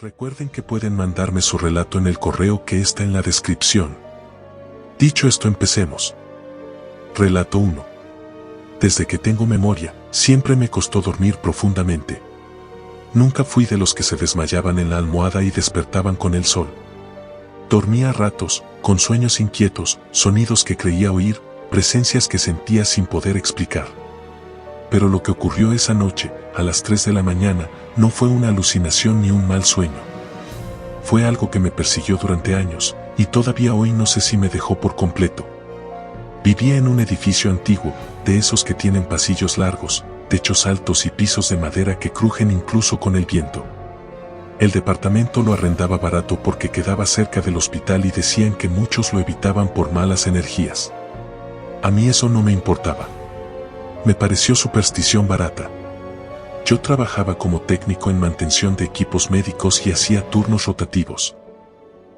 Recuerden que pueden mandarme su relato en el correo que está en la descripción. Dicho esto, empecemos. Relato 1. Desde que tengo memoria, siempre me costó dormir profundamente. Nunca fui de los que se desmayaban en la almohada y despertaban con el sol. Dormía a ratos, con sueños inquietos, sonidos que creía oír, presencias que sentía sin poder explicar. Pero lo que ocurrió esa noche, a las 3 de la mañana, no fue una alucinación ni un mal sueño. Fue algo que me persiguió durante años, y todavía hoy no sé si me dejó por completo. Vivía en un edificio antiguo, de esos que tienen pasillos largos, techos altos y pisos de madera que crujen incluso con el viento. El departamento lo arrendaba barato porque quedaba cerca del hospital y decían que muchos lo evitaban por malas energías. A mí eso no me importaba. Me pareció superstición barata. Yo trabajaba como técnico en mantención de equipos médicos y hacía turnos rotativos.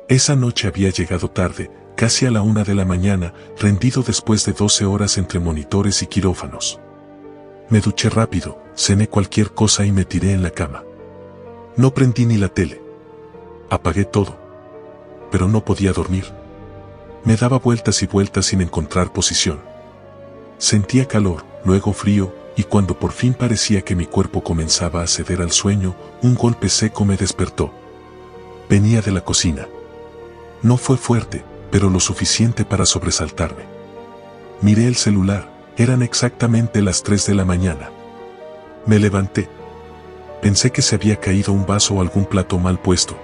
Esa noche había llegado tarde, casi a la 1 de la mañana, rendido después de 12 horas entre monitores y quirófanos. Me duché rápido, cené cualquier cosa y me tiré en la cama. No prendí ni la tele. Apagué todo. Pero no podía dormir. Me daba vueltas y vueltas sin encontrar posición. Sentía calor, luego frío, y cuando por fin parecía que mi cuerpo comenzaba a ceder al sueño, un golpe seco me despertó. Venía de la cocina. No fue fuerte, pero lo suficiente para sobresaltarme. Miré el celular, eran exactamente las 3 de la mañana. Me levanté. Pensé que se había caído un vaso o algún plato mal puesto.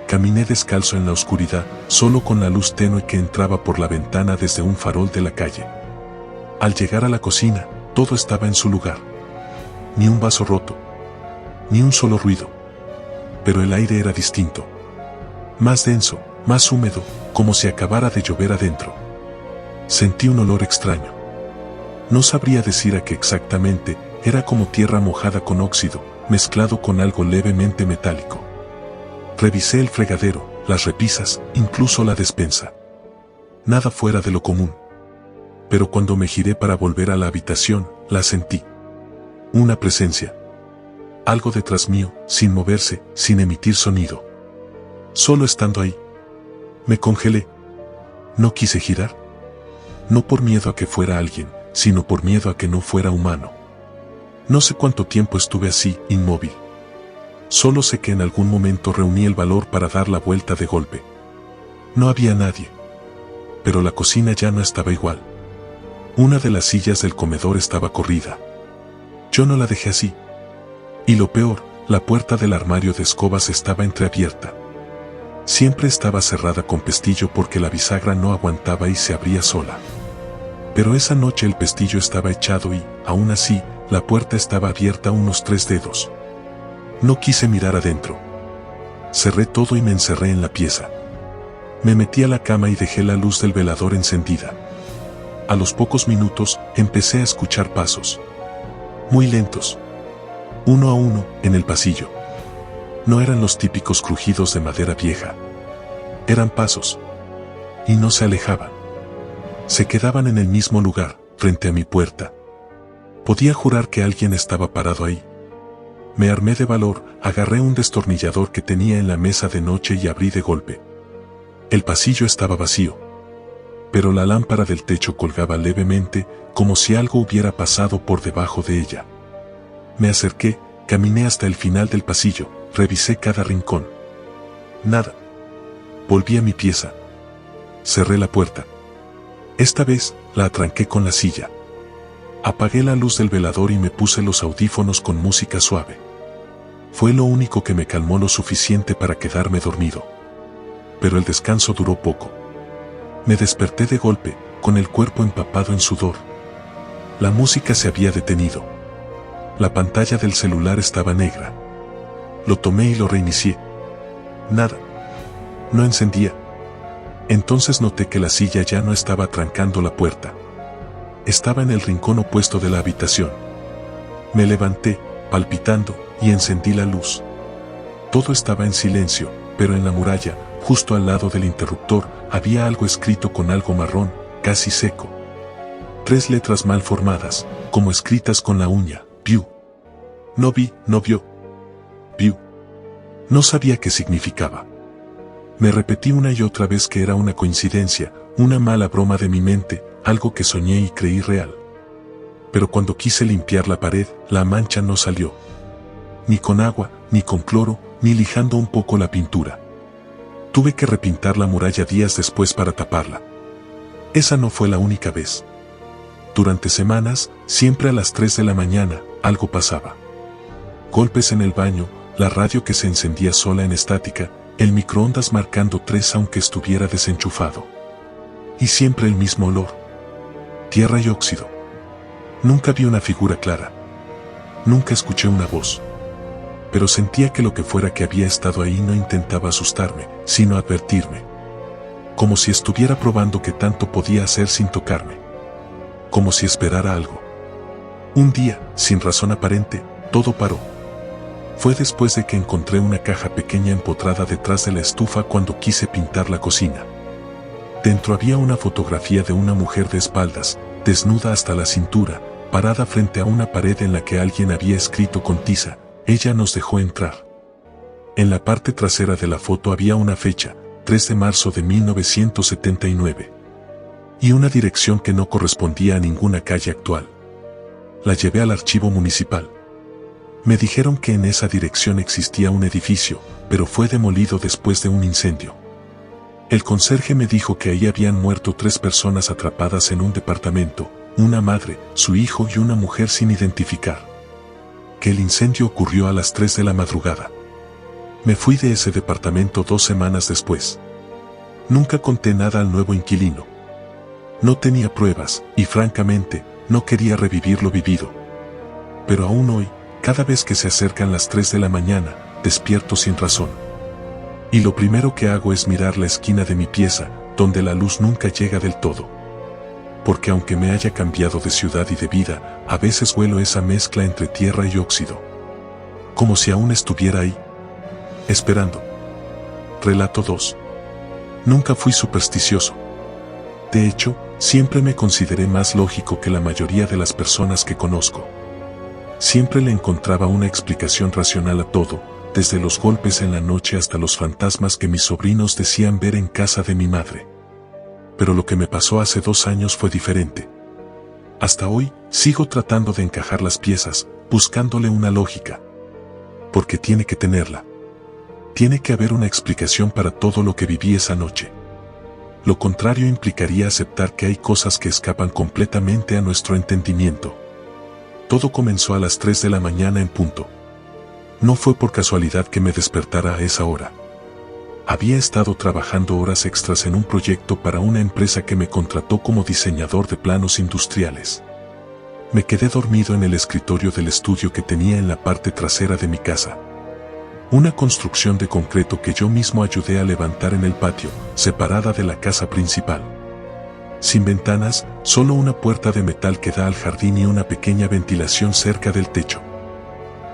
Caminé descalzo en la oscuridad, solo con la luz tenue que entraba por la ventana desde un farol de la calle. Al llegar a la cocina, todo estaba en su lugar. Ni un vaso roto. Ni un solo ruido. Pero el aire era distinto. Más denso, más húmedo, como si acabara de llover adentro. Sentí un olor extraño. No sabría decir a qué exactamente, era como tierra mojada con óxido, mezclado con algo levemente metálico. Revisé el fregadero, las repisas, incluso la despensa. Nada fuera de lo común. Pero cuando me giré para volver a la habitación, la sentí. Una presencia. Algo detrás mío, sin moverse, sin emitir sonido. Solo estando ahí. Me congelé. No quise girar. No por miedo a que fuera alguien, sino por miedo a que no fuera humano. No sé cuánto tiempo estuve así, inmóvil. Solo sé que en algún momento reuní el valor para dar la vuelta de golpe. No había nadie. Pero la cocina ya no estaba igual. Una de las sillas del comedor estaba corrida. Yo no la dejé así. Y lo peor, la puerta del armario de escobas estaba entreabierta. Siempre estaba cerrada con pestillo porque la bisagra no aguantaba y se abría sola. Pero esa noche el pestillo estaba echado y, aún así, la puerta estaba abierta unos 3 dedos. No quise mirar adentro. Cerré todo y me encerré en la pieza. Me metí a la cama y dejé la luz del velador encendida. A los pocos minutos, empecé a escuchar pasos. Muy lentos. Uno a uno, en el pasillo. No eran los típicos crujidos de madera vieja. Eran pasos. Y no se alejaban. Se quedaban en el mismo lugar, frente a mi puerta. Podía jurar que alguien estaba parado ahí. Me armé de valor, agarré un destornillador que tenía en la mesa de noche y abrí de golpe. El pasillo estaba vacío. Pero la lámpara del techo colgaba levemente, como si algo hubiera pasado por debajo de ella. Me acerqué, caminé hasta el final del pasillo, revisé cada rincón. Nada. Volví a mi pieza. Cerré la puerta. Esta vez, la atranqué con la silla. Apagué la luz del velador y me puse los audífonos con música suave. Fue lo único que me calmó lo suficiente para quedarme dormido. Pero el descanso duró poco. Me desperté de golpe, con el cuerpo empapado en sudor. La música se había detenido. La pantalla del celular estaba negra. Lo tomé y lo reinicié. Nada. No encendía. Entonces noté que la silla ya no estaba atrancando la puerta. Estaba en el rincón opuesto de la habitación. Me levanté, palpitando, y encendí la luz. Todo estaba en silencio, pero en la muralla, justo al lado del interruptor, había algo escrito con algo marrón, casi seco. 3 letras mal formadas, como escritas con la uña, Piu. No vi, no vio. Piu. No sabía qué significaba. Me repetí una y otra vez que era una coincidencia, una mala broma de mi mente, algo que soñé y creí real. Pero cuando quise limpiar la pared, la mancha no salió. Ni con agua, ni con cloro, ni lijando un poco la pintura. Tuve que repintar la muralla días después para taparla. Esa no fue la única vez. Durante semanas, siempre a las 3 de la mañana, algo pasaba. Golpes en el baño, la radio que se encendía sola en estática, el microondas marcando 3 aunque estuviera desenchufado. Y siempre el mismo olor. Tierra y óxido. Nunca vi una figura clara. Nunca escuché una voz. Pero sentía que lo que fuera que había estado ahí no intentaba asustarme, sino advertirme. Como si estuviera probando qué tanto podía hacer sin tocarme. Como si esperara algo. Un día, sin razón aparente, todo paró. Fue después de que encontré una caja pequeña empotrada detrás de la estufa cuando quise pintar la cocina. Dentro había una fotografía de una mujer de espaldas, desnuda hasta la cintura, parada frente a una pared en la que alguien había escrito con tiza: ella nos dejó entrar. En la parte trasera de la foto había una fecha, 3 de marzo de 1979. Y una dirección que no correspondía a ninguna calle actual. La llevé al archivo municipal. Me dijeron que en esa dirección existía un edificio, pero fue demolido después de un incendio. El conserje me dijo que ahí habían muerto 3 personas atrapadas en un departamento, una madre, su hijo y una mujer sin identificar. Que el incendio ocurrió a las 3 de la madrugada. Me fui de ese departamento 2 semanas después. Nunca conté nada al nuevo inquilino. No tenía pruebas, y francamente, no quería revivir lo vivido. Pero aún hoy, cada vez que se acercan las 3 de la mañana, despierto sin razón. Y lo primero que hago es mirar la esquina de mi pieza, donde la luz nunca llega del todo. Porque aunque me haya cambiado de ciudad y de vida, a veces huelo esa mezcla entre tierra y óxido. Como si aún estuviera ahí. Esperando. Relato 2. Nunca fui supersticioso. De hecho, siempre me consideré más lógico que la mayoría de las personas que conozco. Siempre le encontraba una explicación racional a todo, desde los golpes en la noche hasta los fantasmas que mis sobrinos decían ver en casa de mi madre. Pero lo que me pasó hace 2 años fue diferente. Hasta hoy, sigo tratando de encajar las piezas, buscándole una lógica. Porque tiene que tenerla. Tiene que haber una explicación para todo lo que viví esa noche. Lo contrario implicaría aceptar que hay cosas que escapan completamente a nuestro entendimiento. Todo comenzó a las 3 de la mañana en punto. No fue por casualidad que me despertara a esa hora. Había estado trabajando horas extras en un proyecto para una empresa que me contrató como diseñador de planos industriales. Me quedé dormido en el escritorio del estudio que tenía en la parte trasera de mi casa. Una construcción de concreto que yo mismo ayudé a levantar en el patio, separada de la casa principal. Sin ventanas, solo una puerta de metal que da al jardín y una pequeña ventilación cerca del techo.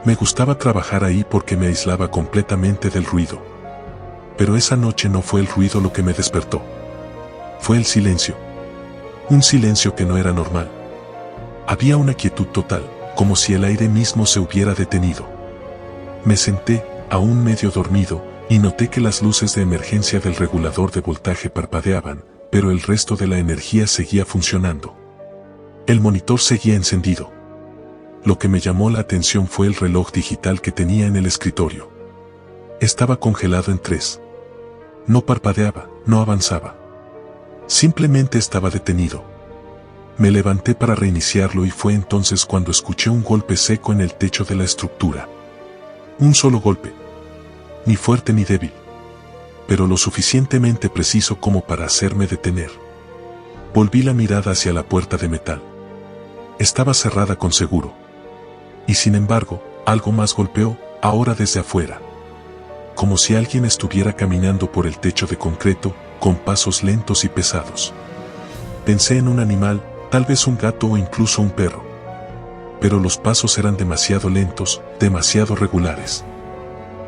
Me gustaba trabajar ahí porque me aislaba completamente del ruido. Pero esa noche no fue el ruido lo que me despertó. Fue el silencio. Un silencio que no era normal. Había una quietud total, como si el aire mismo se hubiera detenido. Me senté, aún medio dormido, y noté que las luces de emergencia del regulador de voltaje parpadeaban, pero el resto de la energía seguía funcionando. El monitor seguía encendido. Lo que me llamó la atención fue el reloj digital que tenía en el escritorio. Estaba congelado en 3. No parpadeaba, no avanzaba. Simplemente estaba detenido. Me levanté para reiniciarlo y fue entonces cuando escuché un golpe seco en el techo de la estructura. Un solo golpe. Ni fuerte ni débil. Pero lo suficientemente preciso como para hacerme detener. Volví la mirada hacia la puerta de metal. Estaba cerrada con seguro. Y sin embargo, algo más golpeó, ahora desde afuera. Como si alguien estuviera caminando por el techo de concreto, con pasos lentos y pesados. Pensé en un animal, tal vez un gato o incluso un perro. Pero los pasos eran demasiado lentos, demasiado regulares.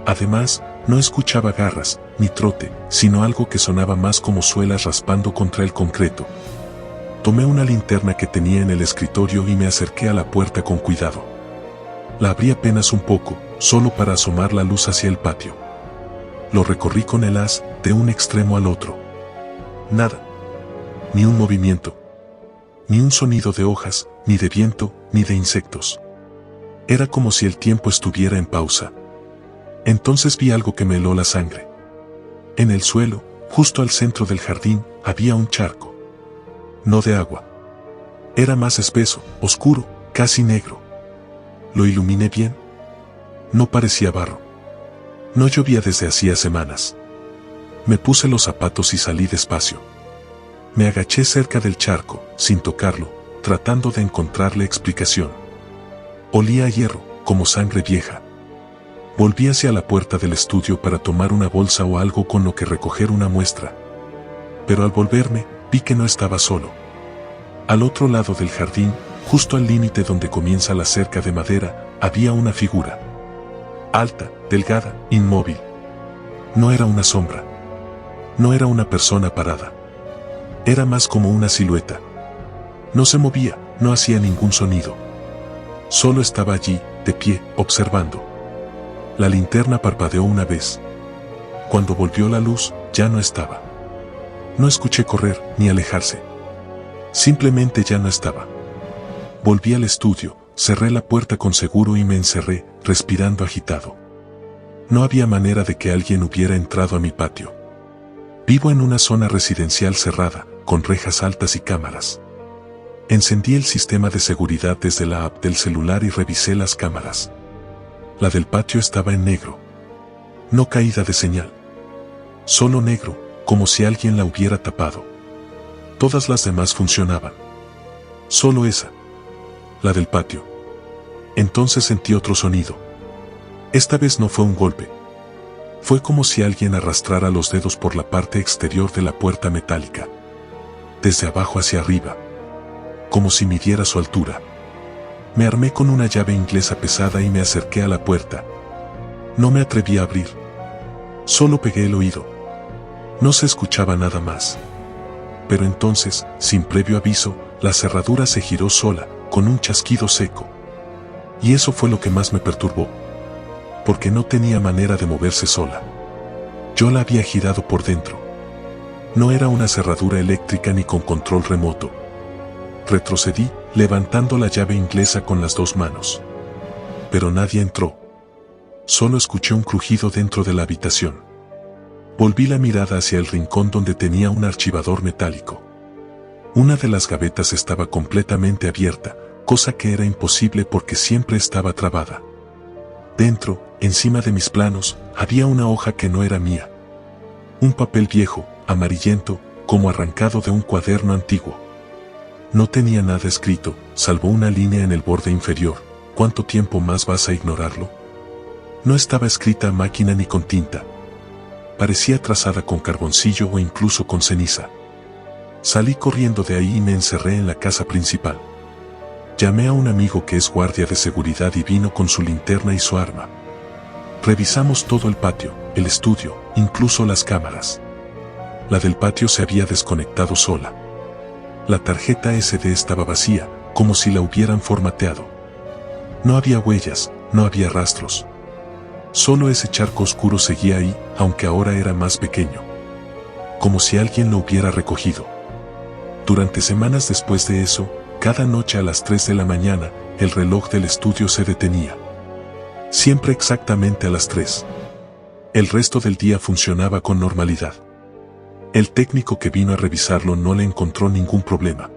Además, no escuchaba garras, ni trote, sino algo que sonaba más como suelas raspando contra el concreto. Tomé una linterna que tenía en el escritorio y me acerqué a la puerta con cuidado. La abrí apenas un poco, solo para asomar la luz hacia el patio. Lo recorrí con el haz de un extremo al otro. Nada. Ni un movimiento. Ni un sonido de hojas, ni de viento, ni de insectos. Era como si el tiempo estuviera en pausa. Entonces vi algo que me heló la sangre. En el suelo, justo al centro del jardín, había un charco. No de agua. Era más espeso, oscuro, casi negro. ¿Lo iluminé bien? No parecía barro. No llovía desde hacía semanas. Me puse los zapatos y salí despacio. Me agaché cerca del charco, sin tocarlo, tratando de encontrarle explicación. Olía a hierro, como sangre vieja. Volví hacia la puerta del estudio para tomar una bolsa o algo con lo que recoger una muestra. Pero al volverme, vi que no estaba solo. Al otro lado del jardín, justo al límite donde comienza la cerca de madera, había una figura. Alta, delgada, inmóvil. No era una sombra. No era una persona parada. Era más como una silueta. No se movía, no hacía ningún sonido. Solo estaba allí, de pie, observando. La linterna parpadeó una vez. Cuando volvió la luz, ya no estaba. No escuché correr, ni alejarse. Simplemente ya no estaba. Volví al estudio, cerré la puerta con seguro y me encerré, respirando agitado. No había manera de que alguien hubiera entrado a mi patio. Vivo en una zona residencial cerrada, con rejas altas y cámaras. Encendí el sistema de seguridad desde la app del celular y revisé las cámaras. La del patio estaba en negro. No caída de señal. Solo negro, como si alguien la hubiera tapado. Todas las demás funcionaban. Solo esa. La del patio. Entonces sentí otro sonido. Esta vez no fue un golpe. Fue como si alguien arrastrara los dedos por la parte exterior de la puerta metálica. Desde abajo hacia arriba. Como si midiera su altura. Me armé con una llave inglesa pesada y me acerqué a la puerta. No me atreví a abrir. Solo pegué el oído. No se escuchaba nada más. Pero entonces, sin previo aviso, la cerradura se giró sola, con un chasquido seco. Y eso fue lo que más me perturbó. Porque no tenía manera de moverse sola. Yo la había girado por dentro. No era una cerradura eléctrica ni con control remoto. Retrocedí, levantando la llave inglesa con las dos manos. Pero nadie entró. Solo escuché un crujido dentro de la habitación. Volví la mirada hacia el rincón donde tenía un archivador metálico. Una de las gavetas estaba completamente abierta, cosa que era imposible porque siempre estaba trabada. Dentro, encima de mis planos, había una hoja que no era mía. Un papel viejo, amarillento, como arrancado de un cuaderno antiguo. No tenía nada escrito, salvo una línea en el borde inferior. ¿Cuánto tiempo más vas a ignorarlo? No estaba escrita a máquina ni con tinta. Parecía trazada con carboncillo o incluso con ceniza. Salí corriendo de ahí y me encerré en la casa principal. Llamé a un amigo que es guardia de seguridad y vino con su linterna y su arma. Revisamos todo el patio, el estudio, incluso las cámaras. La del patio se había desconectado sola. La tarjeta SD estaba vacía, como si la hubieran formateado. No había huellas, no había rastros. Solo ese charco oscuro seguía ahí, aunque ahora era más pequeño. Como si alguien lo hubiera recogido. Durante semanas después de eso, cada noche a las 3 de la mañana, el reloj del estudio se detenía. Siempre exactamente a las 3. El resto del día funcionaba con normalidad. El técnico que vino a revisarlo no le encontró ningún problema.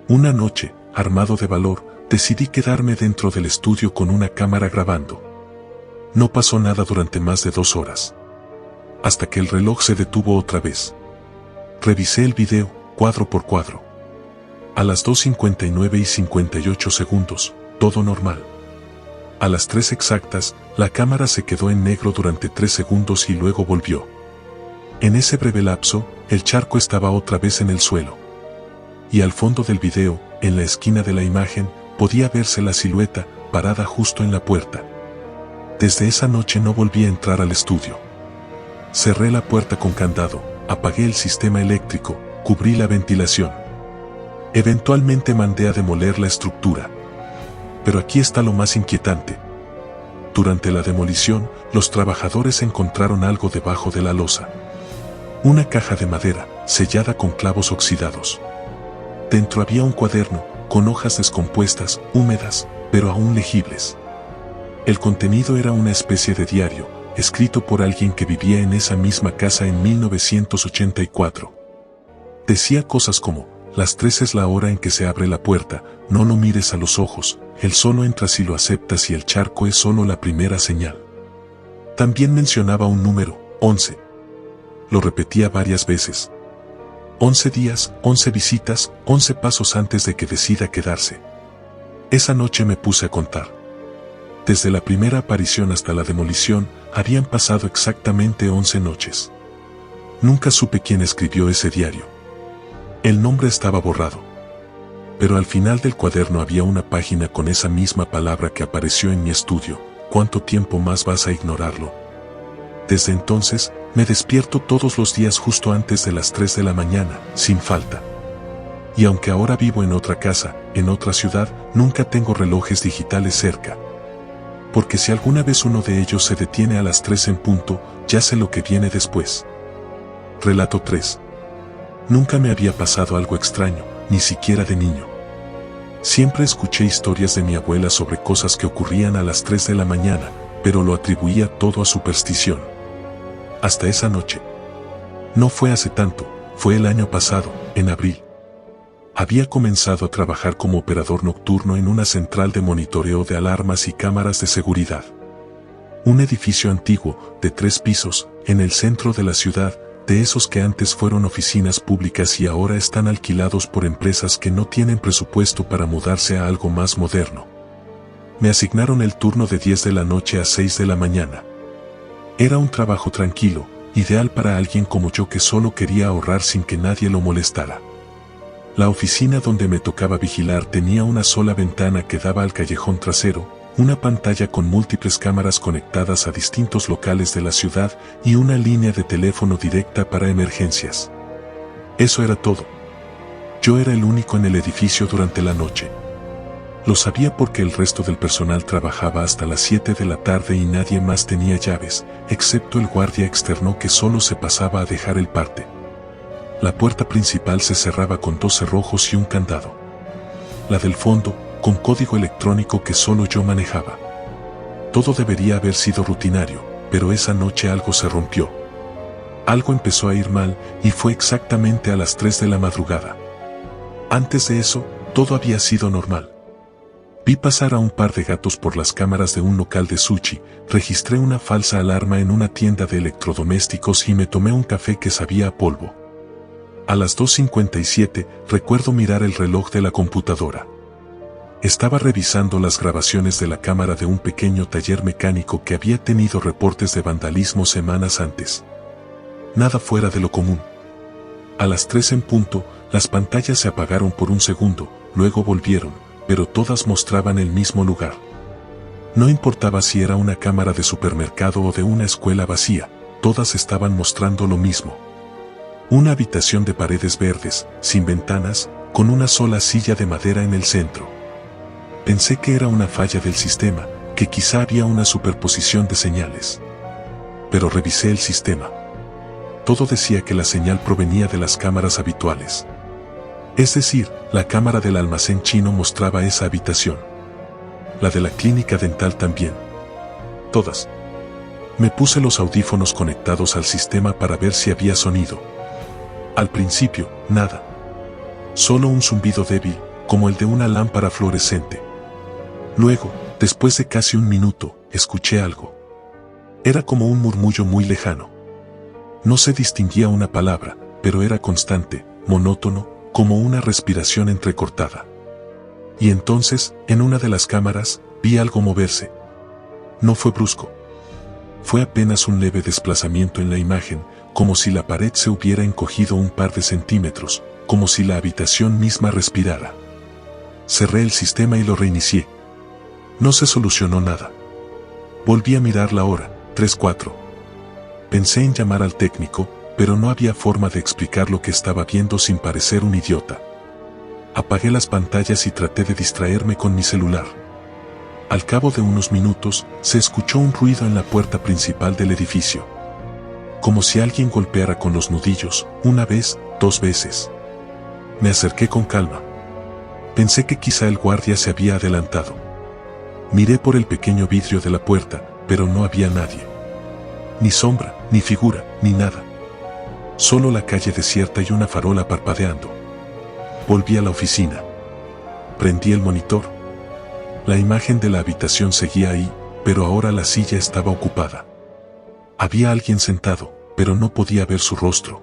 Una noche, armado de valor, decidí quedarme dentro del estudio con una cámara grabando. No pasó nada durante más de 2 horas. Hasta que el reloj se detuvo otra vez. Revisé el video, cuadro por cuadro. A las 2:59 y 58 segundos, todo normal. A las 3 exactas, la cámara se quedó en negro durante 3 segundos y luego volvió. En ese breve lapso, el charco estaba otra vez en el suelo. Y al fondo del video, en la esquina de la imagen, podía verse la silueta, parada justo en la puerta. Desde esa noche no volví a entrar al estudio. Cerré la puerta con candado, apagué el sistema eléctrico, cubrí la ventilación. Eventualmente mandé a demoler la estructura. Pero aquí está lo más inquietante. Durante la demolición, Los trabajadores encontraron algo debajo de la losa. Una caja de madera, sellada con clavos oxidados. Dentro había un cuaderno, con hojas descompuestas, húmedas, pero aún legibles. El contenido era una especie de diario, escrito por alguien que vivía en esa misma casa en 1984. Decía cosas como: las 3 es la hora en que se abre la puerta, no lo mires a los ojos, él solo entra si lo aceptas y el charco es solo la primera señal. También mencionaba un número, 11. Lo repetía varias veces. 11 días, 11 visitas, 11 pasos antes de que decida quedarse. Esa noche me puse a contar. Desde la primera aparición hasta la demolición, habían pasado exactamente 11 noches. Nunca supe quién escribió ese diario. El nombre estaba borrado. Pero al final del cuaderno había una página con esa misma palabra que apareció en mi estudio. ¿Cuánto tiempo más vas a ignorarlo? Desde entonces, me despierto todos los días justo antes de las 3 de la mañana, sin falta. Y aunque ahora vivo en otra casa, en otra ciudad, nunca tengo relojes digitales cerca. Porque si alguna vez uno de ellos se detiene a las 3 en punto, ya sé lo que viene después. Relato 3. Nunca me había pasado algo extraño, ni siquiera de niño. Siempre escuché historias de mi abuela sobre cosas que ocurrían a las 3 de la mañana, pero lo atribuía todo a superstición. Hasta esa noche. No fue hace tanto, fue el año pasado, en abril. Había comenzado a trabajar como operador nocturno en una central de monitoreo de alarmas y cámaras de seguridad. Un edificio antiguo, de 3 pisos, en el centro de la ciudad, de esos que antes fueron oficinas públicas y ahora están alquilados por empresas que no tienen presupuesto para mudarse a algo más moderno. Me asignaron el turno de 10 de la noche a 6 de la mañana. Era un trabajo tranquilo, ideal para alguien como yo que solo quería ahorrar sin que nadie lo molestara. La oficina donde me tocaba vigilar tenía una sola ventana que daba al callejón trasero, una pantalla con múltiples cámaras conectadas a distintos locales de la ciudad y una línea de teléfono directa para emergencias. Eso era todo. Yo era el único en el edificio durante la noche. Lo sabía porque el resto del personal trabajaba hasta las 7 de la tarde y nadie más tenía llaves, excepto el guardia externo que solo se pasaba a dejar el parte. La puerta principal se cerraba con 2 cerrojos y un candado. La del fondo, con código electrónico que solo yo manejaba. Todo debería haber sido rutinario, pero esa noche algo se rompió. Algo empezó a ir mal, y fue exactamente a las 3 de la madrugada. Antes de eso, todo había sido normal. Vi pasar a un par de gatos por las cámaras de un local de sushi, registré una falsa alarma en una tienda de electrodomésticos y me tomé un café que sabía a polvo. A las 2:57, recuerdo mirar el reloj de la computadora. Estaba revisando las grabaciones de la cámara de un pequeño taller mecánico que había tenido reportes de vandalismo semanas antes. Nada fuera de lo común. A las 3 en punto, las pantallas se apagaron por un segundo, luego volvieron, pero todas mostraban el mismo lugar. No importaba si era una cámara de supermercado o de una escuela vacía, todas estaban mostrando lo mismo. Una habitación de paredes verdes, sin ventanas, con una sola silla de madera en el centro. Pensé que era una falla del sistema, que quizá había una superposición de señales. Pero revisé el sistema. Todo decía que la señal provenía de las cámaras habituales. Es decir, la cámara del almacén chino mostraba esa habitación. La de la clínica dental también. Todas. Me puse los audífonos conectados al sistema para ver si había sonido. Al principio, nada. Solo un zumbido débil, como el de una lámpara fluorescente. Luego, después de casi un minuto, escuché algo. Era como un murmullo muy lejano. No se distinguía una palabra, pero era constante, monótono, como una respiración entrecortada. Y entonces, en una de las cámaras, vi algo moverse. No fue brusco. Fue apenas un leve desplazamiento en la imagen, como si la pared se hubiera encogido un par de centímetros, como si la habitación misma respirara. Cerré el sistema y lo reinicié. No se solucionó nada. Volví a mirar la hora, 3:04. Pensé en llamar al técnico, pero no había forma de explicar lo que estaba viendo sin parecer un idiota. Apagué las pantallas y traté de distraerme con mi celular. Al cabo de unos minutos, se escuchó un ruido en la puerta principal del edificio. Como si alguien golpeara con los nudillos, una vez, 2 veces. Me acerqué con calma. Pensé que quizá el guardia se había adelantado. Miré por el pequeño vidrio de la puerta, pero no había nadie. Ni sombra, ni figura, ni nada. Solo la calle desierta y una farola parpadeando. Volví a la oficina. Prendí el monitor. La imagen de la habitación seguía ahí, pero ahora la silla estaba ocupada. Había alguien sentado, pero no podía ver su rostro.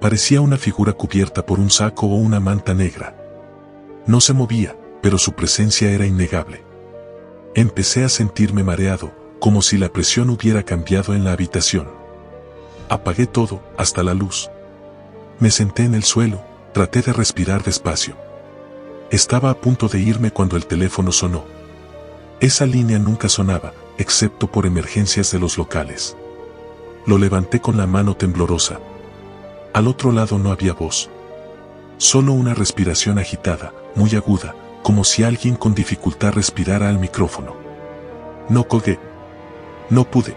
Parecía una figura cubierta por un saco o una manta negra. No se movía, pero su presencia era innegable. Empecé a sentirme mareado, como si la presión hubiera cambiado en la habitación. Apagué todo, hasta la luz. Me senté en el suelo, traté de respirar despacio. Estaba a punto de irme cuando el teléfono sonó. Esa línea nunca sonaba, excepto por emergencias de los locales. Lo levanté con la mano temblorosa. Al otro lado no había voz. Solo una respiración agitada, muy aguda, como si alguien con dificultad respirara al micrófono. No colgué. No pude.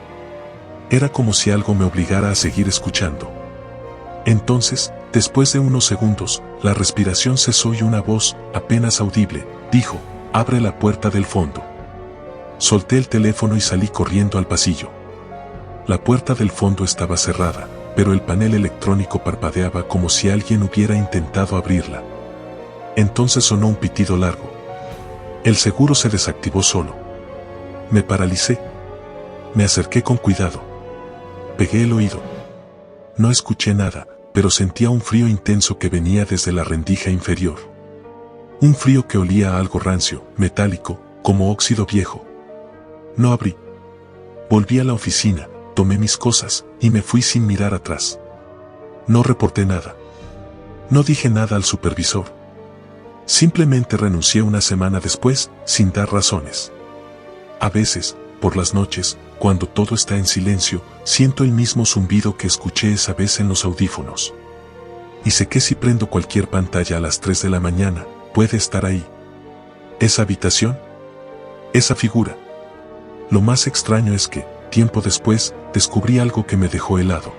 Era como si algo me obligara a seguir escuchando. Entonces, después de unos segundos, la respiración cesó y una voz, apenas audible, dijo: «Abre la puerta del fondo». Solté el teléfono y salí corriendo al pasillo. La puerta del fondo estaba cerrada, pero el panel electrónico parpadeaba como si alguien hubiera intentado abrirla. Entonces sonó un pitido largo. El seguro se desactivó solo. Me paralicé. Me acerqué con cuidado. Pegué el oído. No escuché nada, pero sentía un frío intenso que venía desde la rendija inferior. Un frío que olía a algo rancio, metálico, como óxido viejo. No abrí. Volví a la oficina, tomé mis cosas, y me fui sin mirar atrás. No reporté nada. No dije nada al supervisor. Simplemente renuncié una semana después, sin dar razones. A veces, por las noches, cuando todo está en silencio, siento el mismo zumbido que escuché esa vez en los audífonos. Y sé que si prendo cualquier pantalla a las 3 de la mañana, puede estar ahí. Esa habitación. Esa figura. Lo más extraño es que, tiempo después, descubrí algo que me dejó helado.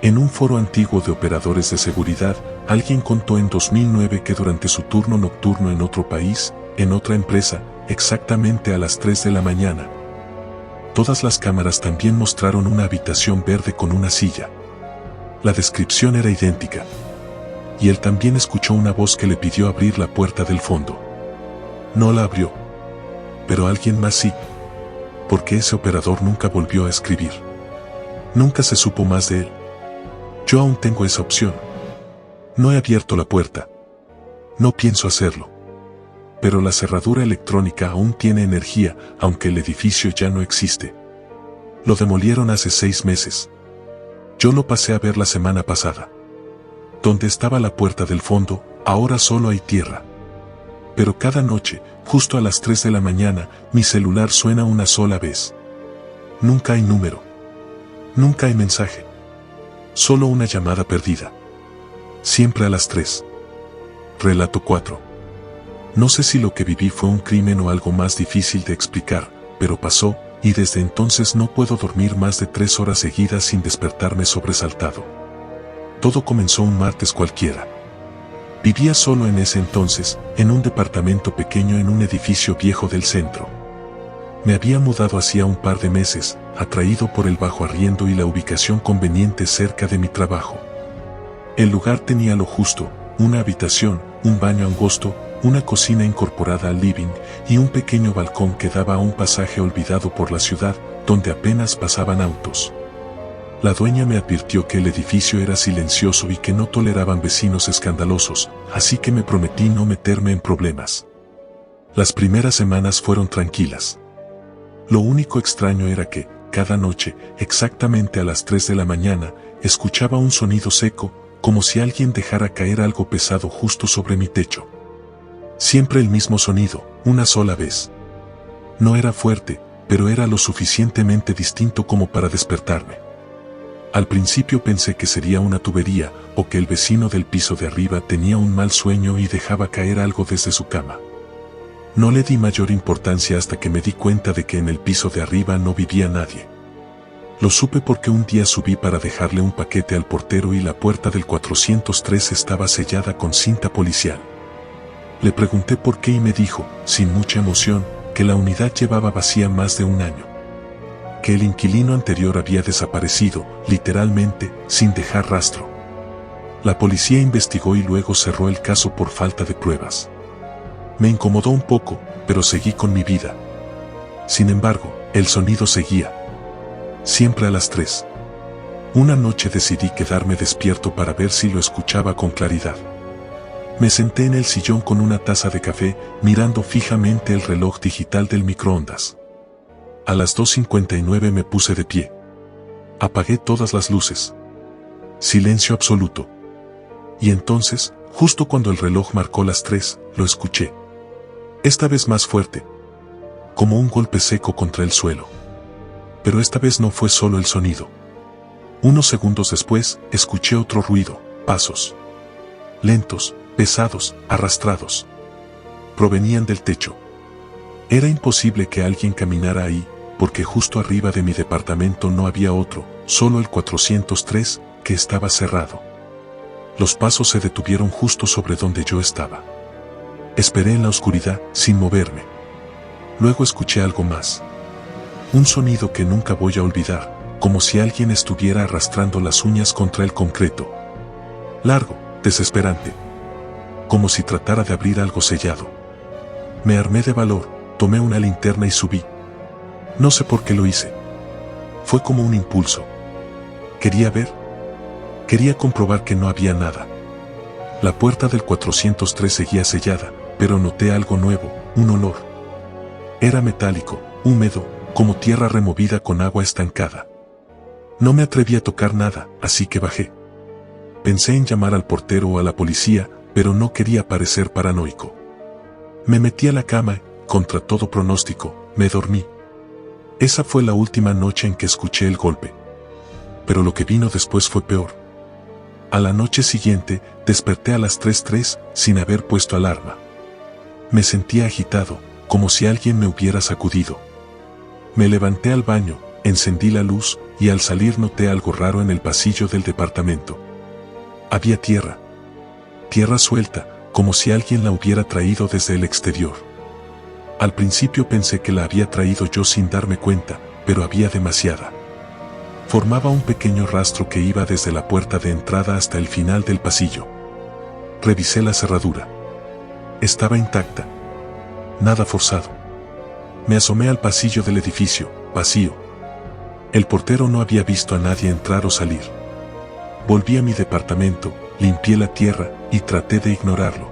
En un foro antiguo de operadores de seguridad, alguien contó en 2009 que durante su turno nocturno en otro país, en otra empresa, exactamente a las 3 de la mañana, todas las cámaras también mostraron una habitación verde con una silla. La descripción era idéntica. Y él también escuchó una voz que le pidió abrir la puerta del fondo. No la abrió. Pero alguien más sí. Porque ese operador nunca volvió a escribir. Nunca se supo más de él. Yo aún tengo esa opción. No he abierto la puerta. No pienso hacerlo. Pero la cerradura electrónica aún tiene energía, aunque el edificio ya no existe. Lo demolieron hace 6 meses. Yo lo pasé a ver la semana pasada. Donde estaba la puerta del fondo, ahora solo hay tierra. Pero cada noche, justo a las 3 de la mañana, mi celular suena una sola vez. Nunca hay número. Nunca hay mensaje. Solo una llamada perdida. Siempre a las 3. Relato 4. No sé si lo que viví fue un crimen o algo más difícil de explicar, pero pasó, y desde entonces no puedo dormir más de 3 horas seguidas sin despertarme sobresaltado. Todo comenzó un martes cualquiera. Vivía solo en ese entonces, en un departamento pequeño en un edificio viejo del centro. Me había mudado hacía un par de meses, atraído por el bajo arriendo y la ubicación conveniente cerca de mi trabajo. El lugar tenía lo justo: una habitación, un baño angosto, una cocina incorporada al living y un pequeño balcón que daba a un pasaje olvidado por la ciudad, donde apenas pasaban autos. La dueña me advirtió que el edificio era silencioso y que no toleraban vecinos escandalosos, así que me prometí no meterme en problemas. Las primeras semanas fueron tranquilas. Lo único extraño era que, cada noche, exactamente a las 3 de la mañana, escuchaba un sonido seco, como si alguien dejara caer algo pesado justo sobre mi techo. Siempre el mismo sonido, una sola vez. No era fuerte, pero era lo suficientemente distinto como para despertarme. Al principio pensé que sería una tubería, o que el vecino del piso de arriba tenía un mal sueño y dejaba caer algo desde su cama. No le di mayor importancia hasta que me di cuenta de que en el piso de arriba no vivía nadie. Lo supe porque un día subí para dejarle un paquete al portero y la puerta del 403 estaba sellada con cinta policial. Le pregunté por qué y me dijo, sin mucha emoción, que la unidad llevaba vacía más de un año. Que el inquilino anterior había desaparecido, literalmente, sin dejar rastro. La policía investigó y luego cerró el caso por falta de pruebas. Me incomodó un poco, pero seguí con mi vida. Sin embargo, el sonido seguía. Siempre a las 3. Una noche decidí quedarme despierto para ver si lo escuchaba con claridad. Me senté en el sillón con una taza de café, mirando fijamente el reloj digital del microondas. A las 2:59 me puse de pie. Apagué todas las luces. Silencio absoluto. Y entonces, justo cuando el reloj marcó las 3, lo escuché. Esta vez más fuerte. Como un golpe seco contra el suelo. Pero esta vez no fue solo el sonido. Unos segundos después, escuché otro ruido, pasos. Lentos, pesados, arrastrados. Provenían del techo. Era imposible que alguien caminara ahí, porque justo arriba de mi departamento no había otro, solo el 403, que estaba cerrado. Los pasos se detuvieron justo sobre donde yo estaba. Esperé en la oscuridad, sin moverme. Luego escuché algo más. Un sonido que nunca voy a olvidar, como si alguien estuviera arrastrando las uñas contra el concreto. Largo, desesperante. Como si tratara de abrir algo sellado. Me armé de valor, tomé una linterna y subí. No sé por qué lo hice. Fue como un impulso. Quería ver. Quería comprobar que no había nada. La puerta del 403 seguía sellada, pero noté algo nuevo, un olor. Era metálico, húmedo, como tierra removida con agua estancada. No me atreví a tocar nada, así que bajé. Pensé en llamar al portero o a la policía, pero no quería parecer paranoico. Me metí a la cama y, contra todo pronóstico, me dormí. Esa fue la última noche en que escuché el golpe. Pero lo que vino después fue peor. A la noche siguiente, desperté a las 3:03, sin haber puesto alarma. Me sentía agitado, como si alguien me hubiera sacudido. Me levanté al baño, encendí la luz, y al salir noté algo raro en el pasillo del departamento. Había tierra. Tierra suelta, como si alguien la hubiera traído desde el exterior. Al principio pensé que la había traído yo sin darme cuenta, pero había demasiada. Formaba un pequeño rastro que iba desde la puerta de entrada hasta el final del pasillo. Revisé la cerradura. Estaba intacta. Nada forzado. Me asomé al pasillo del edificio, vacío. El portero no había visto a nadie entrar o salir. Volví a mi departamento, limpié la tierra y traté de ignorarlo.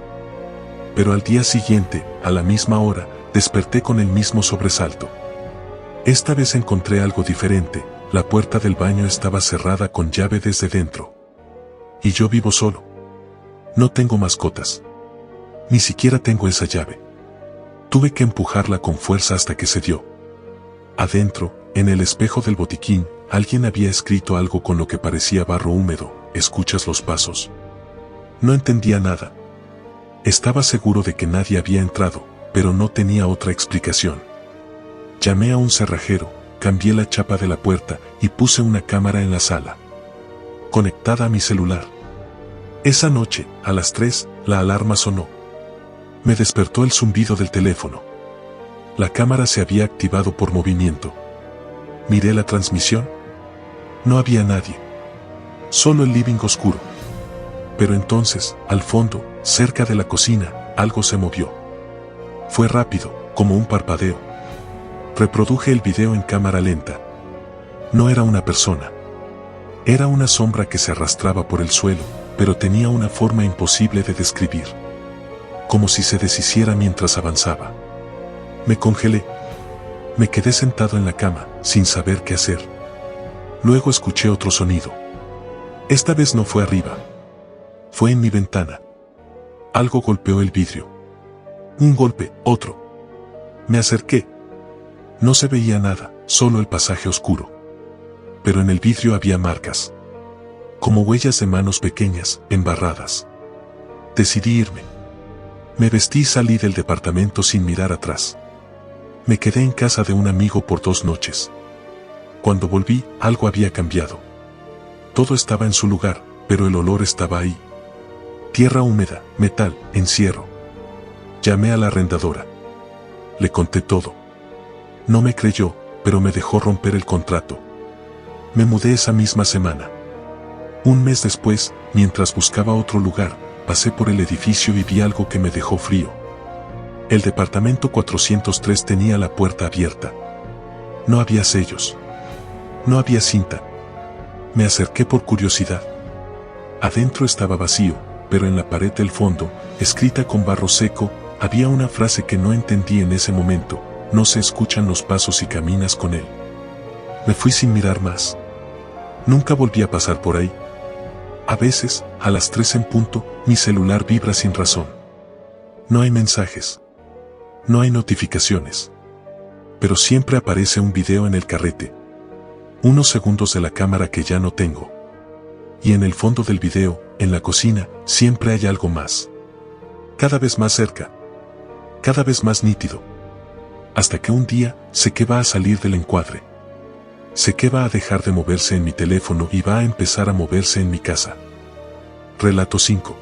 Pero al día siguiente, a la misma hora, desperté con el mismo sobresalto. Esta vez encontré algo diferente. La puerta del baño estaba cerrada con llave desde dentro. Y yo vivo solo. No tengo mascotas. Ni siquiera tengo esa llave. Tuve que empujarla con fuerza hasta que se dio. Adentro, en el espejo del botiquín, alguien había escrito algo con lo que parecía barro húmedo. ¿Escuchas los pasos? No entendía nada. Estaba seguro de que nadie había entrado, pero no tenía otra explicación. Llamé a un cerrajero. Cambié la chapa de la puerta y puse una cámara en la sala, conectada a mi celular. Esa noche, a las 3, la alarma sonó. Me despertó el zumbido del teléfono. La cámara se había activado por movimiento. Miré la transmisión. No había nadie. Solo el living oscuro. Pero entonces, al fondo, cerca de la cocina, algo se movió. Fue rápido, como un parpadeo. Reproduje el video en cámara lenta. No era una persona. Era una sombra que se arrastraba por el suelo, pero tenía una forma imposible de describir. Como si se deshiciera mientras avanzaba. Me congelé. Me quedé sentado en la cama, sin saber qué hacer. Luego escuché otro sonido. Esta vez no fue arriba. Fue en mi ventana. Algo golpeó el vidrio. Un golpe, otro. Me acerqué. No se veía nada, solo el pasaje oscuro. Pero en el vidrio había marcas. Como huellas de manos pequeñas, embarradas. Decidí irme. Me vestí y salí del departamento sin mirar atrás. Me quedé en casa de un amigo por 2 noches. Cuando volví, algo había cambiado. Todo estaba en su lugar, pero el olor estaba ahí. Tierra húmeda, metal, encierro. Llamé a la arrendadora. Le conté todo. No me creyó, pero me dejó romper el contrato. Me mudé esa misma semana. Un mes después, mientras buscaba otro lugar, pasé por el edificio y vi algo que me dejó frío. El departamento 403 tenía la puerta abierta. No había sellos. No había cinta. Me acerqué por curiosidad. Adentro estaba vacío, pero en la pared del fondo, escrita con barro seco, había una frase que no entendí en ese momento: no se escuchan los pasos si caminas con él. Me fui sin mirar más. Nunca volví a pasar por ahí. A veces, a las 3 en punto, mi celular vibra sin razón. No hay mensajes. No hay notificaciones. Pero siempre aparece un video en el carrete. Unos segundos de la cámara que ya no tengo. Y en el fondo del video, en la cocina, siempre hay algo más. Cada vez más cerca. Cada vez más nítido. Hasta que un día, sé que va a salir del encuadre. Sé que va a dejar de moverse en mi teléfono y va a empezar a moverse en mi casa. Relato 5.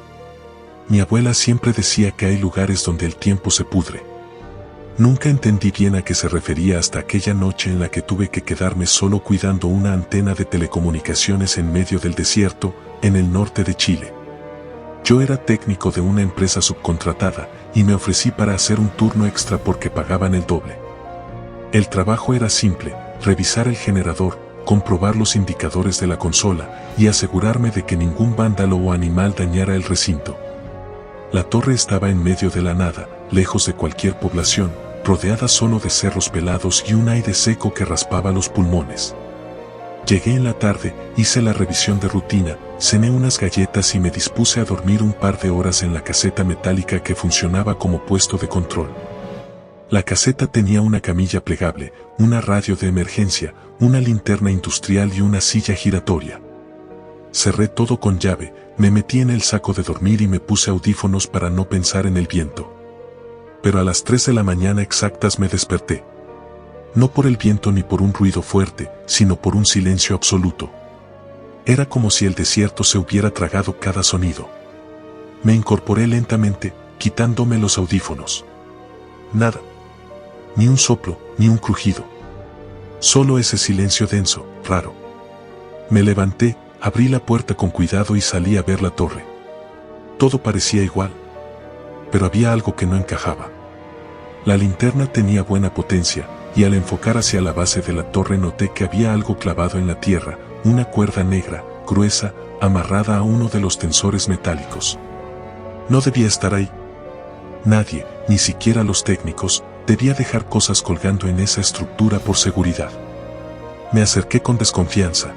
Mi abuela siempre decía que hay lugares donde el tiempo se pudre. Nunca entendí bien a qué se refería hasta aquella noche en la que tuve que quedarme solo cuidando una antena de telecomunicaciones en medio del desierto, en el norte de Chile. Yo era técnico de una empresa subcontratada y me ofrecí para hacer un turno extra porque pagaban el doble. El trabajo era simple: revisar el generador, comprobar los indicadores de la consola y asegurarme de que ningún vándalo o animal dañara el recinto. La torre estaba en medio de la nada, lejos de cualquier población, rodeada solo de cerros pelados y un aire seco que raspaba los pulmones. Llegué en la tarde, hice la revisión de rutina, cené unas galletas y me dispuse a dormir un par de horas en la caseta metálica que funcionaba como puesto de control. La caseta tenía una camilla plegable, una radio de emergencia, una linterna industrial y una silla giratoria. Cerré todo con llave, me metí en el saco de dormir y me puse audífonos para no pensar en el viento. Pero a las 3 de la mañana exactas me desperté. No por el viento ni por un ruido fuerte, sino por un silencio absoluto. Era como si el desierto se hubiera tragado cada sonido. Me incorporé lentamente, quitándome los audífonos. Nada. Ni un soplo, ni un crujido. Solo ese silencio denso, raro. Me levanté, abrí la puerta con cuidado y salí a ver la torre. Todo parecía igual. Pero había algo que no encajaba. La linterna tenía buena potencia, y al enfocar hacia la base de la torre noté que había algo clavado en la tierra, una cuerda negra, gruesa, amarrada a uno de los tensores metálicos. No debía estar ahí. Nadie, ni siquiera los técnicos, debía dejar cosas colgando en esa estructura por seguridad. Me acerqué con desconfianza.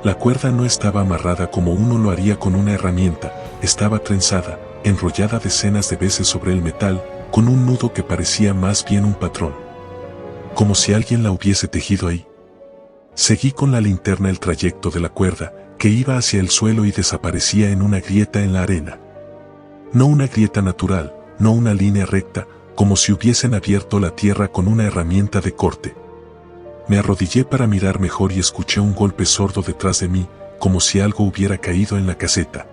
La cuerda no estaba amarrada como uno lo haría con una herramienta, estaba trenzada, enrollada decenas de veces sobre el metal, con un nudo que parecía más bien un patrón. Como si alguien la hubiese tejido ahí. Seguí con la linterna el trayecto de la cuerda, que iba hacia el suelo y desaparecía en una grieta en la arena. No una grieta natural, no una línea recta, como si hubiesen abierto la tierra con una herramienta de corte. Me arrodillé para mirar mejor y escuché un golpe sordo detrás de mí, como si algo hubiera caído en la caseta.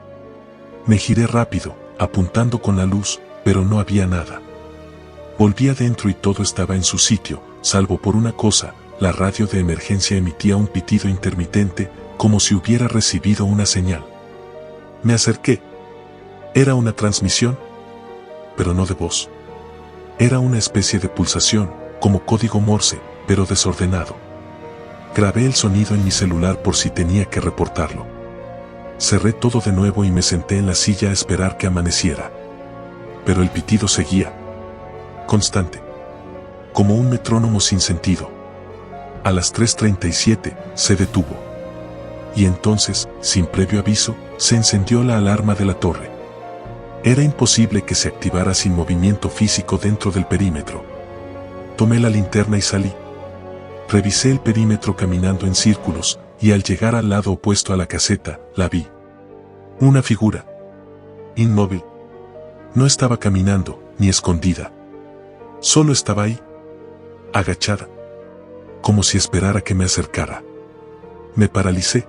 Me giré rápido, apuntando con la luz, pero no había nada. Volví adentro y todo estaba en su sitio, salvo por una cosa: la radio de emergencia emitía un pitido intermitente, como si hubiera recibido una señal. Me acerqué. Era una transmisión, pero no de voz. Era una especie de pulsación, como código Morse, pero desordenado. Grabé el sonido en mi celular por si tenía que reportarlo. Cerré todo de nuevo y me senté en la silla a esperar que amaneciera. Pero el pitido seguía. Constante. Como un metrónomo sin sentido. A las 3:37 se detuvo. Y entonces, sin previo aviso, se encendió la alarma de la torre. Era imposible que se activara sin movimiento físico dentro del perímetro. Tomé la linterna y salí. Revisé el perímetro caminando en círculos, y al llegar al lado opuesto a la caseta, la vi. Una figura. Inmóvil. No estaba caminando, ni escondida. Solo estaba ahí, agachada, como si esperara que me acercara. Me paralicé.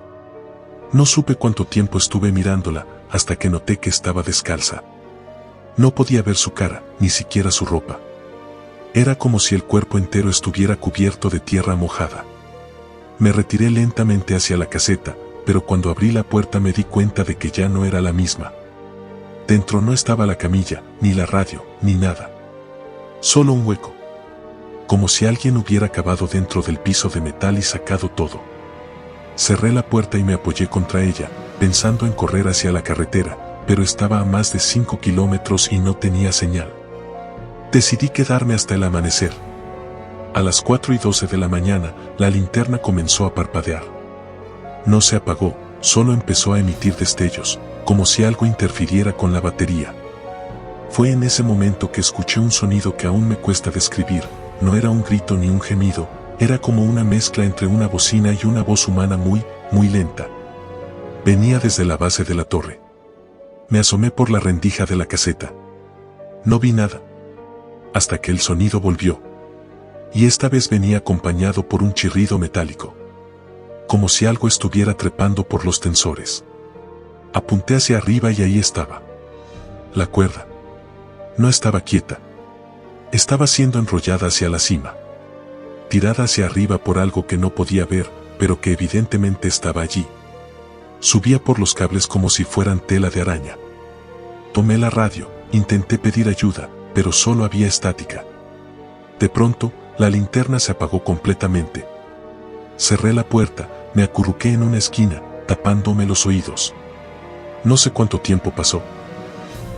No supe cuánto tiempo estuve mirándola, hasta que noté que estaba descalza. No podía ver su cara, ni siquiera su ropa. Era como si el cuerpo entero estuviera cubierto de tierra mojada. Me retiré lentamente hacia la caseta, pero cuando abrí la puerta me di cuenta de que ya no era la misma. Dentro no estaba la camilla, ni la radio, ni nada. Solo un hueco. Como si alguien hubiera cavado dentro del piso de metal y sacado todo. Cerré la puerta y me apoyé contra ella, pensando en correr hacia la carretera, pero estaba a más de 5 kilómetros y no tenía señal. Decidí quedarme hasta el amanecer. A las 4:12 de la mañana, la linterna comenzó a parpadear. No se apagó, solo empezó a emitir destellos, como si algo interfiriera con la batería. Fue en ese momento que escuché un sonido que aún me cuesta describir. No era un grito ni un gemido, era como una mezcla entre una bocina y una voz humana muy, muy lenta. Venía desde la base de la torre. Me asomé por la rendija de la caseta. No vi nada. Hasta que el sonido volvió. Y esta vez venía acompañado por un chirrido metálico. Como si algo estuviera trepando por los tensores. Apunté hacia arriba y ahí estaba. La cuerda. No estaba quieta. Estaba siendo enrollada hacia la cima. Tirada hacia arriba por algo que no podía ver, pero que evidentemente estaba allí. Subía por los cables como si fueran tela de araña. Tomé la radio, intenté pedir ayuda, pero solo había estática. De pronto, la linterna se apagó completamente. Cerré la puerta, me acurruqué en una esquina, tapándome los oídos. No sé cuánto tiempo pasó.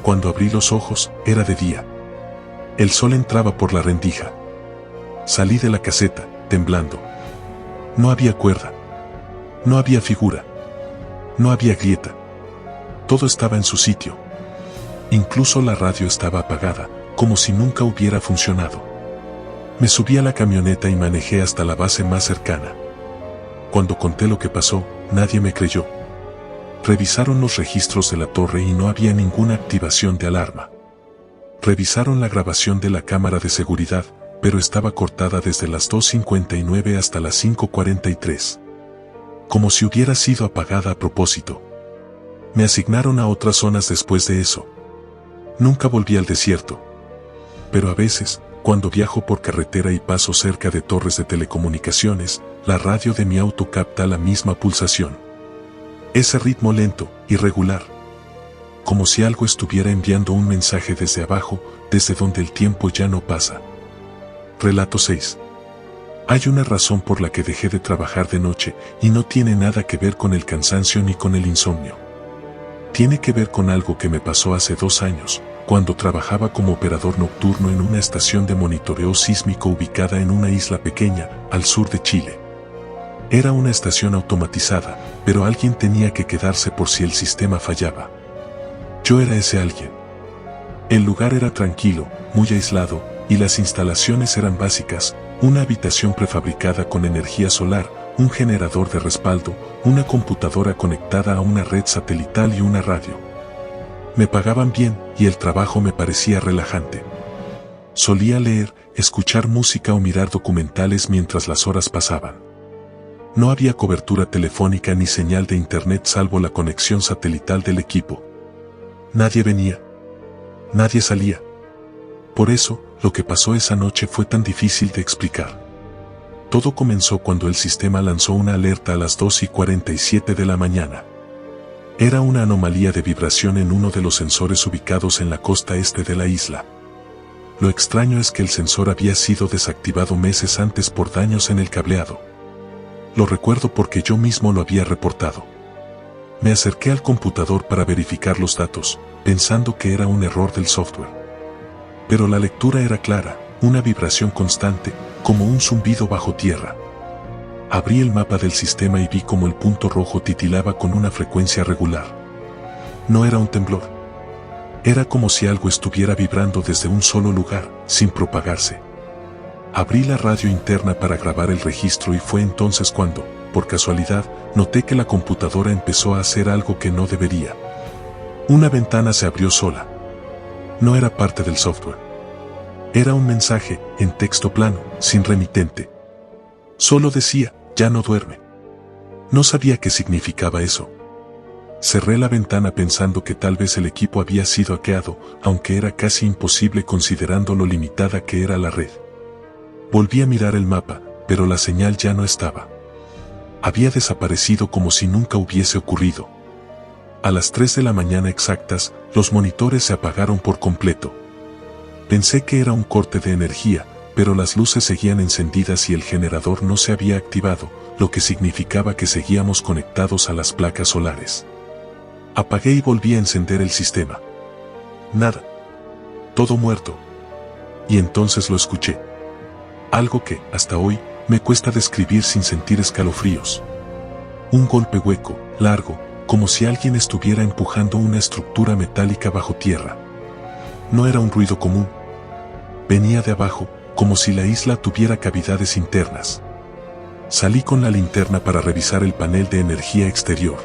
Cuando abrí los ojos, era de día. El sol entraba por la rendija. Salí de la caseta, temblando. No había cuerda. No había figura. No había grieta. Todo estaba en su sitio. Incluso la radio estaba apagada, como si nunca hubiera funcionado. Me subí a la camioneta y manejé hasta la base más cercana. Cuando conté lo que pasó, nadie me creyó. Revisaron los registros de la torre y no había ninguna activación de alarma. Revisaron la grabación de la cámara de seguridad, pero estaba cortada desde las 2:59 hasta las 5:43. Como si hubiera sido apagada a propósito. Me asignaron a otras zonas después de eso. Nunca volví al desierto. Pero a veces, cuando viajo por carretera y paso cerca de torres de telecomunicaciones, la radio de mi auto capta la misma pulsación. Ese ritmo lento, irregular. Como si algo estuviera enviando un mensaje desde abajo, desde donde el tiempo ya no pasa. Relato 6. Hay una razón por la que dejé de trabajar de noche, y no tiene nada que ver con el cansancio ni con el insomnio. Tiene que ver con algo que me pasó hace 2 años, cuando trabajaba como operador nocturno en una estación de monitoreo sísmico ubicada en una isla pequeña, al sur de Chile. Era una estación automatizada, pero alguien tenía que quedarse por si el sistema fallaba. Yo era ese alguien. El lugar era tranquilo, muy aislado, y las instalaciones eran básicas: una habitación prefabricada con energía solar, un generador de respaldo, una computadora conectada a una red satelital y una radio. Me pagaban bien, y el trabajo me parecía relajante. Solía leer, escuchar música o mirar documentales mientras las horas pasaban. No había cobertura telefónica ni señal de internet salvo la conexión satelital del equipo. Nadie venía. Nadie salía. Por eso, lo que pasó esa noche fue tan difícil de explicar. Todo comenzó cuando el sistema lanzó una alerta a las 2:47 de la mañana. Era una anomalía de vibración en uno de los sensores ubicados en la costa este de la isla. Lo extraño es que el sensor había sido desactivado meses antes por daños en el cableado. Lo recuerdo porque yo mismo lo había reportado. Me acerqué al computador para verificar los datos, pensando que era un error del software. Pero la lectura era clara, una vibración constante, como un zumbido bajo tierra. Abrí el mapa del sistema y vi como el punto rojo titilaba con una frecuencia regular. No era un temblor. Era como si algo estuviera vibrando desde un solo lugar, sin propagarse. Abrí la radio interna para grabar el registro y fue entonces cuando, por casualidad, noté que la computadora empezó a hacer algo que no debería. Una ventana se abrió sola. No era parte del software. Era un mensaje, en texto plano, sin remitente. Solo decía, ya no duerme. No sabía qué significaba eso. Cerré la ventana pensando que tal vez el equipo había sido hackeado, aunque era casi imposible considerando lo limitada que era la red. Volví a mirar el mapa, pero la señal ya no estaba. Había desaparecido como si nunca hubiese ocurrido. A las 3 de la mañana exactas, los monitores se apagaron por completo. Pensé que era un corte de energía, pero las luces seguían encendidas y el generador no se había activado, lo que significaba que seguíamos conectados a las placas solares. Apagué y volví a encender el sistema. Nada. Todo muerto. Y entonces lo escuché. Algo que, hasta hoy, me cuesta describir sin sentir escalofríos. Un golpe hueco, largo, como si alguien estuviera empujando una estructura metálica bajo tierra. No era un ruido común. Venía de abajo, como si la isla tuviera cavidades internas. Salí con la linterna para revisar el panel de energía exterior.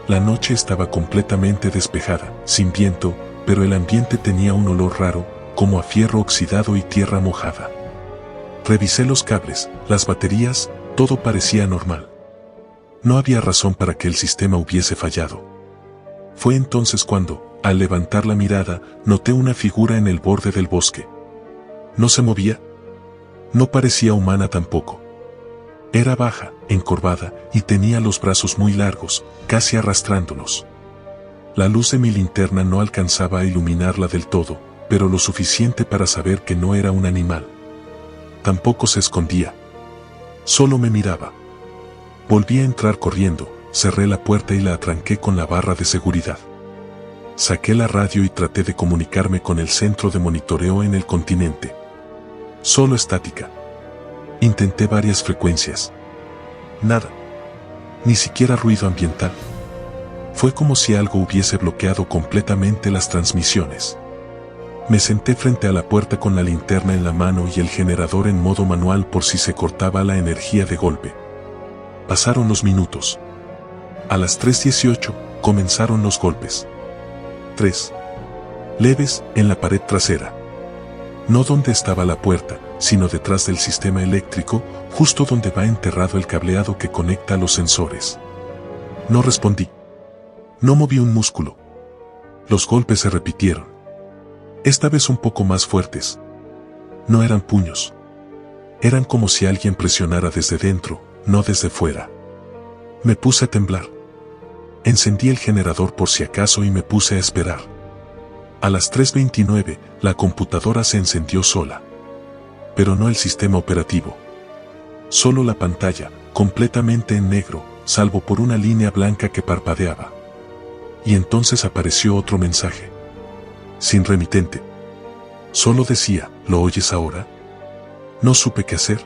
La noche estaba completamente despejada, sin viento, pero el ambiente tenía un olor raro, como a fierro oxidado y tierra mojada. Revisé los cables, las baterías, todo parecía normal. No había razón para que el sistema hubiese fallado. Fue entonces cuando, al levantar la mirada, noté una figura en el borde del bosque. No se movía. No parecía humana tampoco. Era baja, encorvada, y tenía los brazos muy largos, casi arrastrándolos. La luz de mi linterna no alcanzaba a iluminarla del todo, pero lo suficiente para saber que no era un animal. Tampoco se escondía. Solo me miraba. Volví a entrar corriendo, cerré la puerta y la atranqué con la barra de seguridad. Saqué la radio y traté de comunicarme con el centro de monitoreo en el continente. Solo estática. Intenté varias frecuencias. Nada. Ni siquiera ruido ambiental. Fue como si algo hubiese bloqueado completamente las transmisiones. Me senté frente a la puerta con la linterna en la mano y el generador en modo manual por si se cortaba la energía de golpe. Pasaron los minutos. A las 3:18 comenzaron los golpes. 3. Leves, en la pared trasera. No donde estaba la puerta, sino detrás del sistema eléctrico, justo donde va enterrado el cableado que conecta los sensores. No respondí. No moví un músculo. Los golpes se repitieron. Esta vez un poco más fuertes. No eran puños. Eran como si alguien presionara desde dentro, no desde fuera. Me puse a temblar. Encendí el generador por si acaso y me puse a esperar. A las 3:29, la computadora se encendió sola. Pero no el sistema operativo. Solo la pantalla, completamente en negro, salvo por una línea blanca que parpadeaba. Y entonces apareció otro mensaje. Sin remitente. Solo decía, ¿lo oyes ahora? No supe qué hacer.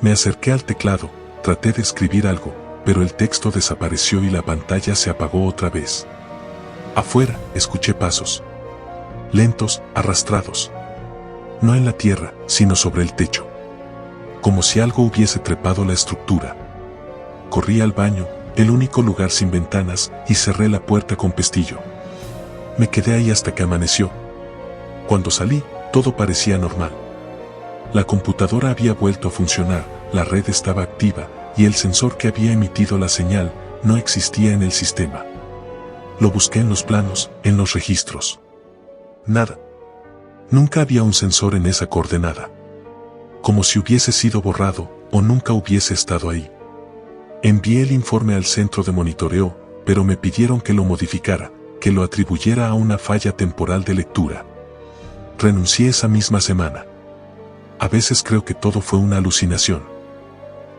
Me acerqué al teclado, traté de escribir algo, pero el texto desapareció y la pantalla se apagó otra vez. Afuera, escuché pasos. Lentos, arrastrados. No en la tierra, sino sobre el techo. Como si algo hubiese trepado la estructura. Corrí al baño, el único lugar sin ventanas, y cerré la puerta con pestillo. Me quedé ahí hasta que amaneció. Cuando salí, todo parecía normal. La computadora había vuelto a funcionar, la red estaba activa, y el sensor que había emitido la señal no existía en el sistema. Lo busqué en los planos, en los registros. Nada. Nunca había un sensor en esa coordenada. Como si hubiese sido borrado, o nunca hubiese estado ahí. Envié el informe al centro de monitoreo, pero me pidieron que lo modificara, que lo atribuyera a una falla temporal de lectura. Renuncié esa misma semana. A veces creo que todo fue una alucinación.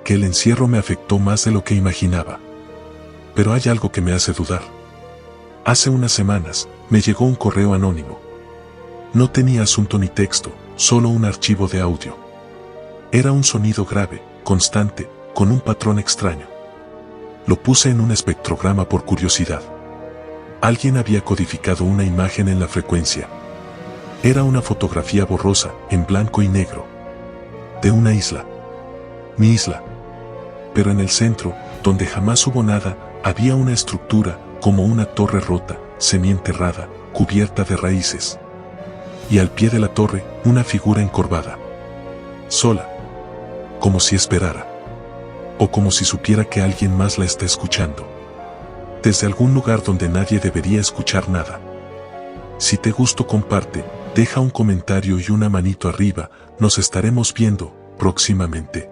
Que el encierro me afectó más de lo que imaginaba. Pero hay algo que me hace dudar. Hace unas semanas, me llegó un correo anónimo. No tenía asunto ni texto, solo un archivo de audio. Era un sonido grave, constante, con un patrón extraño. Lo puse en un espectrograma por curiosidad. Alguien había codificado una imagen en la frecuencia. Era una fotografía borrosa, en blanco y negro. De una isla. Mi isla. Pero en el centro, donde jamás hubo nada, había una estructura, como una torre rota, semienterrada, cubierta de raíces. Y al pie de la torre, una figura encorvada. Sola. Como si esperara. O como si supiera que alguien más la está escuchando. Desde algún lugar donde nadie debería escuchar nada. Si te gustó, comparte, deja un comentario y una manito arriba, nos estaremos viendo próximamente.